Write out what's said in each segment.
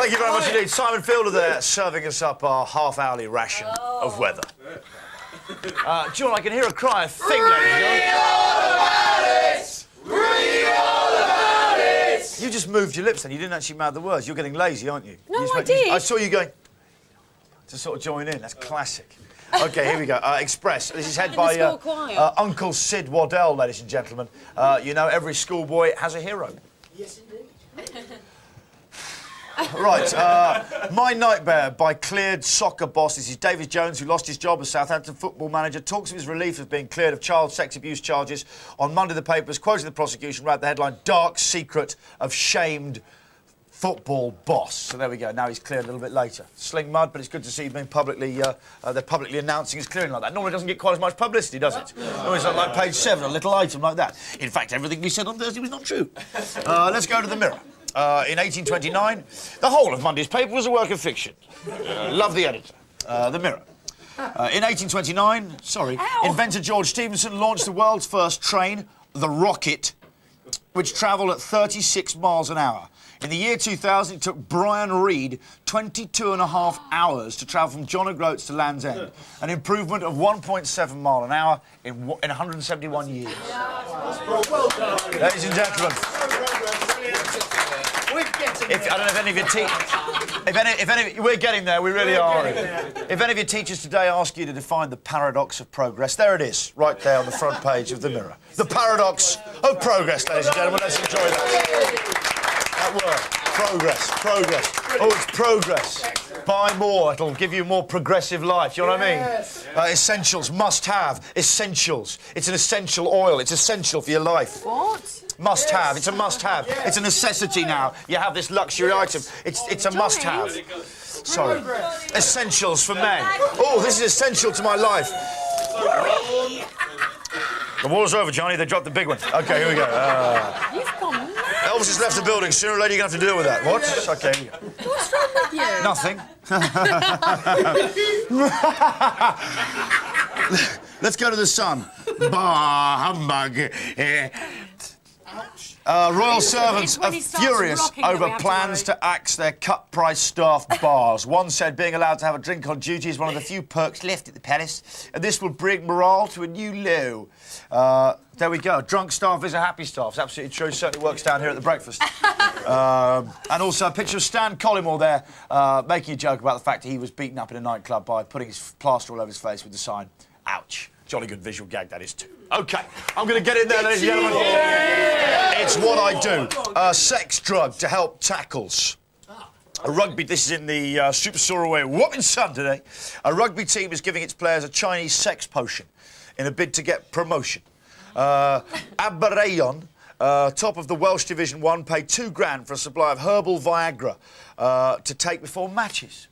Thank you very much indeed. Simon Fielder there, serving us up our half-hourly ration of weather. John, I can hear a cry of thing, ladies and gentlemen. You just moved your lips then. You didn't actually mouth the words. You're getting lazy, aren't you? No, I did. I saw you going to sort of join in. That's classic. OK, here we go. Express. This is head by Uncle Sid Waddell, ladies and gentlemen. You know, every schoolboy has a hero. Yes, indeed. Right, My Nightmare by cleared soccer boss. This is David Jones, who lost his job as Southampton football manager, talks of his relief of being cleared of child sex abuse charges. On Monday, the papers, quoting the prosecution, read the headline, "Dark Secret of Shamed Football Boss." So there we go, now he's cleared a little bit later. Sling mud, but it's good to see him being publicly, they're publicly announcing his clearing like that. Normally it doesn't get quite as much publicity, does it? Always like page 7, a little item like that. In fact, everything we said on Thursday was not true. Let's go to the Mirror. In 1829, the whole of Monday's paper was a work of fiction. Love the editor. The Mirror. In 1829, inventor George Stephenson launched the world's first train, the Rocket, which travelled at 36 miles an hour. In the year 2000, it took Brian Reed 22.5 hours to travel from John O'Groats to Land's End, an improvement of 1.7 mile an hour in 171 years. Well done. Ladies and gentlemen. I don't know if any of your teachers... we're getting there, we really are. If any of your teachers today ask you to define the paradox of progress, there it is, right there on the front page of the Mirror. The paradox of progress, ladies and gentlemen. Let's enjoy that. That word. Progress. Oh, it's progress. Buy more, it'll give you a more progressive life, you know what I mean? Yes. Essentials, must have, essentials. It's an essential oil, it's essential for your life. What? Must have, it's a must have. Yes. It's a necessity now. You have this luxury item. It's a must have. Sorry. Essentials for men. Oh, this is essential to my life. The war's over, Johnny. They dropped the big one. OK, here we go. You've gone mad. Elvis has left the building. Sooner or later, you're going to have to deal with that. What? OK. What's wrong with you? Nothing. Let's go to the Sun. Bah, humbug. Royal servants are furious over plans to axe their cut-price staff bars. One said being allowed to have a drink on duty is one of the few perks left at the palace, and this will bring morale to a new low. There we go. Drunk staff is a happy staff. It's absolutely true. Certainly works down here at the breakfast. And also a picture of Stan Collymore there, making a joke about the fact that he was beaten up in a nightclub by putting his plaster all over his face with the sign, "Ouch." Jolly good visual gag that is too. OK, I'm going to get in there, ladies and gentlemen. Yeah. It's what I do. Sex drug to help tackles. A rugby, this is in the Super Soraway Whopping Sun today. A rugby team is giving its players a Chinese sex potion in a bid to get promotion. Aberayon, top of the Welsh Division 1, paid £2 grand for a supply of herbal Viagra to take before matches.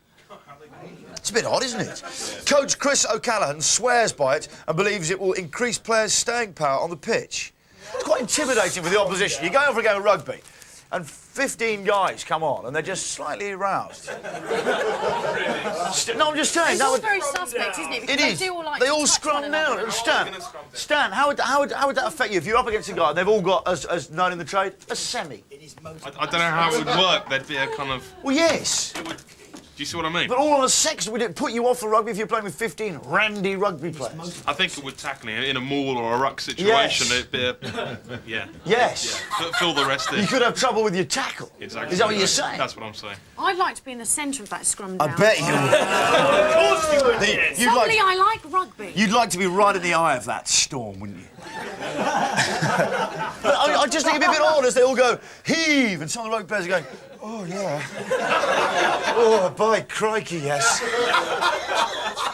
It's a bit odd, isn't it? Coach Chris O'Callaghan swears by it and believes it will increase players' staying power on the pitch. It's quite intimidating for the opposition. You go over a game of rugby and 15 guys come on and they're just slightly aroused. No, I'm just saying. It's all very suspect, isn't it? Because It is. They all scrum down. Stan, how would that affect you if you're up against a guy and they've all got, as known in the trade, a semi? I don't know how it would work. There'd be a kind of... Well, yes. Do you see what I mean? But all on a sex, would it put you off the rugby if you're playing with 15 randy rugby players? I think it would tackle you in a maul or a ruck situation. Yes. It'd be a... Yeah. Yes. Yeah. Fill the rest in. You could have trouble with your tackle. Exactly. Is that what you're saying? That's what I'm saying. I'd like to be in the centre of that scrum down. I bet you would. Of course you would. Suddenly I like rugby. You'd like to be right in the eye of that storm, wouldn't you? But I just think it'd be a bit odd as they all go, heave, and some of the rugby players are going, oh, yeah. Oh, by crikey, yes.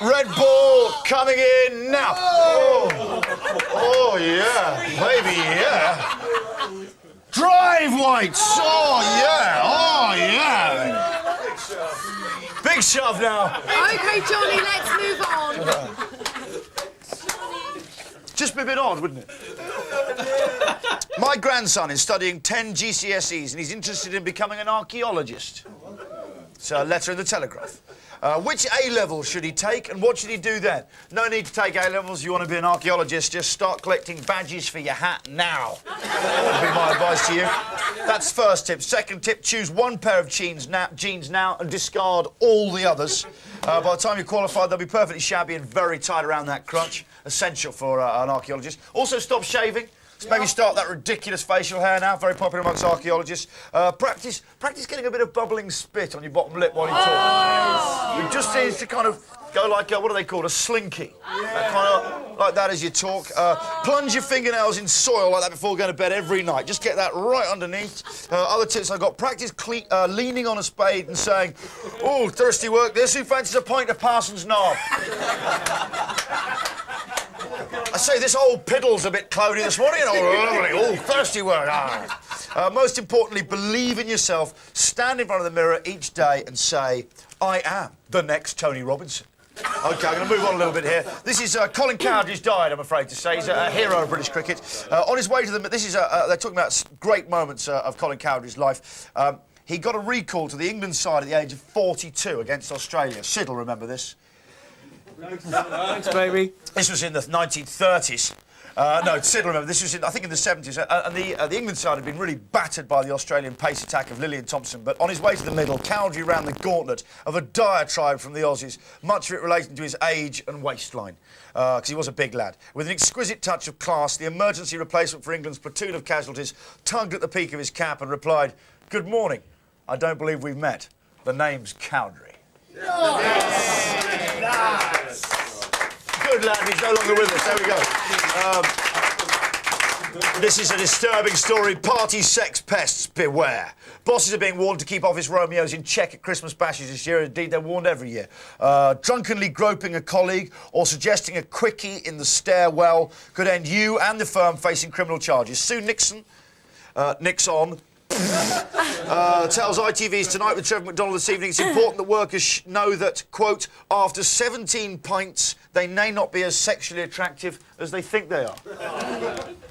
Red ball coming in now. Oh yeah, baby, yeah. Drive, Whites. Oh, yeah. Big shove now. OK, Johnny, let's move on. Just be a bit odd, wouldn't it? My grandson is studying 10 GCSEs and he's interested in becoming an archaeologist. So, a letter in the Telegraph. Which A-level should he take and what should he do then? No need to take A-levels. You want to be an archaeologist, just start collecting badges for your hat now. That would be my advice to you. That's first tip. Second tip, choose one pair of jeans now and discard all the others. By the time you're qualified, they'll be perfectly shabby and very tight around that crotch. Essential for an archaeologist. Also, stop shaving. So maybe start that ridiculous facial hair now, very popular amongst archaeologists. Practice getting a bit of bubbling spit on your bottom lip while you talk. It just needs to kind of go like, what are they called, a slinky. Kind of like that as you talk. Plunge your fingernails in soil like that before going to bed every night. Just get that right underneath. Other tips I've got, practice leaning on a spade and saying, "Oh, thirsty work this, who fancies a pint of Parsons Knob?" I say this old piddle's a bit cloudy this morning. Oh, thirsty work. Most importantly, believe in yourself. Stand in front of the mirror each day and say, "I am the next Tony Robinson." OK, I'm going to move on a little bit here. This is Colin Cowdrey's died, I'm afraid to say. He's a hero of British cricket. On his way to the... This is... they're talking about great moments of Colin Cowdrey's life. He got a recall to the England side at the age of 42 against Australia. Sid will remember this. Thanks, baby. This was in the 1930s. No, Sid will remember. This was, I think, in the 70s. And the England side had been really battered by the Australian pace attack of Lillian Thompson. But on his way to the middle, Cowdrey ran the gauntlet of a diatribe from the Aussies, much of it relating to his age and waistline, because he was a big lad. With an exquisite touch of class, the emergency replacement for England's platoon of casualties tugged at the peak of his cap and replied, "Good morning. I don't believe we've met. The name's Cowdrey." Good lad, he's no longer with us. There we go. This is a disturbing story. Party sex pests, beware. Bosses are being warned to keep office Romeos in check at Christmas bashes this year. Indeed, they're warned every year. Drunkenly groping a colleague or suggesting a quickie in the stairwell could end you and the firm facing criminal charges. Sue Nixon, Nixon, tells ITV's Tonight with Trevor McDonald this evening it's important that workers know that, quote, after 17 pints, they may not be as sexually attractive as they think they are.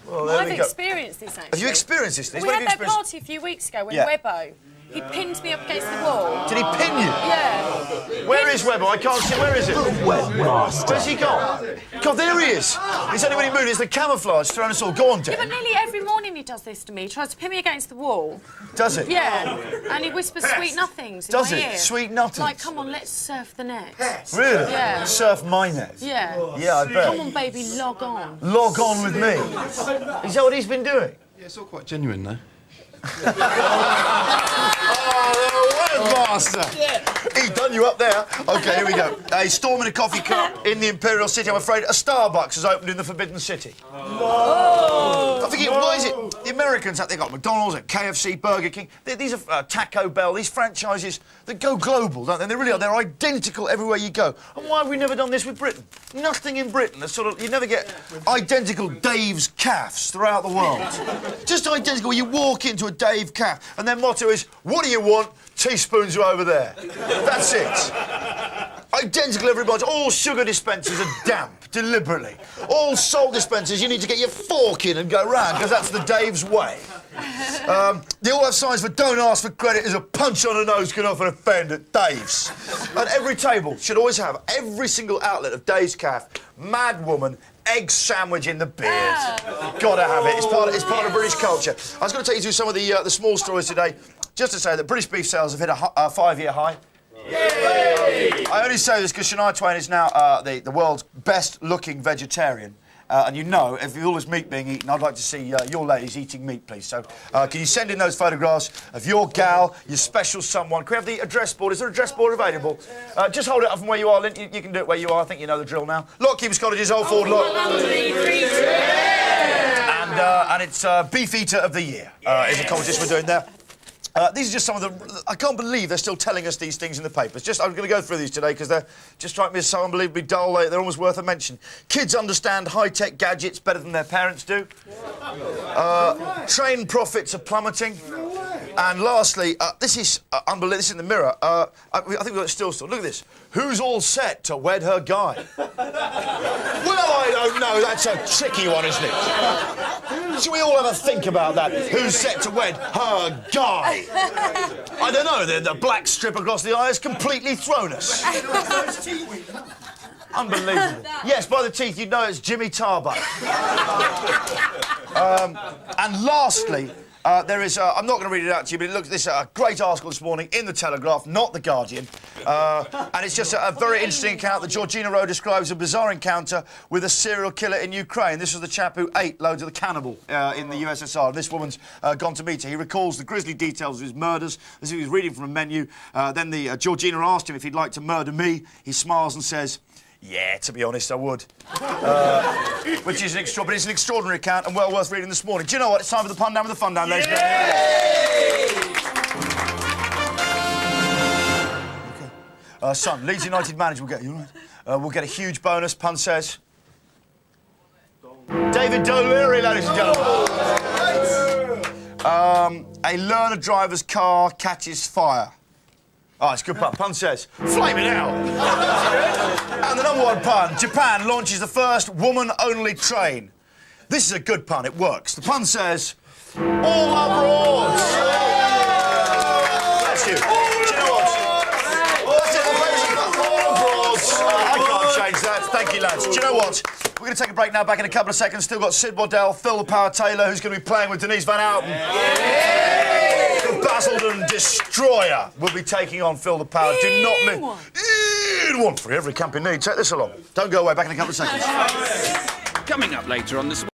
Well, there I've we go. experienced this, actually. Have you experienced this? We When had have you that experienced- party a few weeks ago when Yeah. Webbo, he pinned me up against the wall. Did he pin you? Yeah. Where is Webber? I can't see. Where is it? Where's he gone? God, there he is. It's only when he moved. It's the camouflage throwing us all. Go on, Yeah, but Dan. nearly every morning he does this to me. He tries to pin me against the wall. Does it? Yeah. And he whispers sweet nothings in Does my it? ear. Sweet nothings? Like, come on, let's surf the net. Really? Yeah. Surf my net. Yeah. Yeah, I bet. Come on, baby, log on. Log on with me. Is that what he's been doing? Yeah, it's all quite genuine, though. Oh, the webmaster! He done you up there. OK, here we go. A storm in a coffee cup in the Imperial City. I'm afraid a Starbucks has opened in the Forbidden City. I think why is it? The Americans, they've got McDonald's and KFC, Burger King. These are Taco Bell, these franchises that go global, don't they? They really are. They're identical everywhere you go. And why have we never done this with Britain? Nothing in Britain. That's sort of, you never get identical Dave's Cafes throughout the world. Just identical. You walk into a Dave Caf and their motto is, "What do you want? Teaspoons are over there." That's it. Identical everybody. All sugar dispensers are damp, deliberately. All salt dispensers, you need to get your fork in and go round, because that's the Dave's way. They all have signs for "Don't ask for credit, as a punch on the nose can often offend" at Dave's. And every table should always have, every single outlet of Dave's Caf, Mad Woman, egg sandwich in the beard. Gotta have it. It's part of British culture. I was going to take you through some of the small stories today, just to say that British beef sales have hit a 5-year high. Yay! I only say this because Shania Twain is now the world's best-looking vegetarian. And you know, if all this meat being eaten, I'd like to see your ladies eating meat, please. So, can you send in those photographs of your gal, your special someone? Can we have the address board? Is there an address board available? Just hold it up from where you are, Lynn. You can do it where you are. I think you know the drill now. Lockkeepers Cottages, Old Ford Lock. And it's Beef Eater of the Year is the competition we're doing there. These are just some of the... I can't believe they're still telling us these things in the papers. I'm going to go through these today because they just strike me as so unbelievably dull. They're almost worth a mention. Kids understand high-tech gadgets better than their parents do. Train profits are plummeting. And lastly, this is unbelievable. This is in the Mirror. I think we've got it still. Look at this. Who's all set to wed her guy? Well, I don't know. That's a tricky one, isn't it? Should we all have a think about that? Who's set to wed her guy? I don't know. The black strip across the eye has completely thrown us. Unbelievable. Yes, by the teeth, you'd know it's Jimmy Tarbuck. And lastly, There is, I'm not going to read it out to you, but look, this is a great article this morning in The Telegraph, not The Guardian. And it's just a very interesting account that Georgina Rowe describes a bizarre encounter with a serial killer in Ukraine. This was the chap who ate loads of the cannibal in the USSR. This woman's gone to meet her. He recalls the grisly details of his murders as he was reading from a menu. Then Georgina asked him if he'd like to murder me. He smiles and says, "Yeah, to be honest, I would." Which is an extraordinary account and well worth reading this morning. Do you know what? It's time for the pun down with the fun down, ladies and gentlemen. Okay. Son, Leeds United manager will get you right. We'll get a huge bonus. Pun says, David O'Leary, ladies and gentlemen. A learner driver's car catches fire. Oh, it's a good pun. Pun says, "Flame it out." And the number one pun, Japan launches the first woman-only train. This is a good pun, it works. The pun says, "All abroad." Bless you. Do you know what? That's it, all abroad. I can't change that. Thank you, lads. Do you know what? We're going to take a break now, back in a couple of seconds. Still got Sid Waddell, Phil the Power Taylor, who's going to be playing with Denise Van Outen. The Basildon Destroyer will be taking on Phil the Power. Do not miss. One for every camping need. Take this along. Don't go away, back in a couple of seconds. Coming up later on this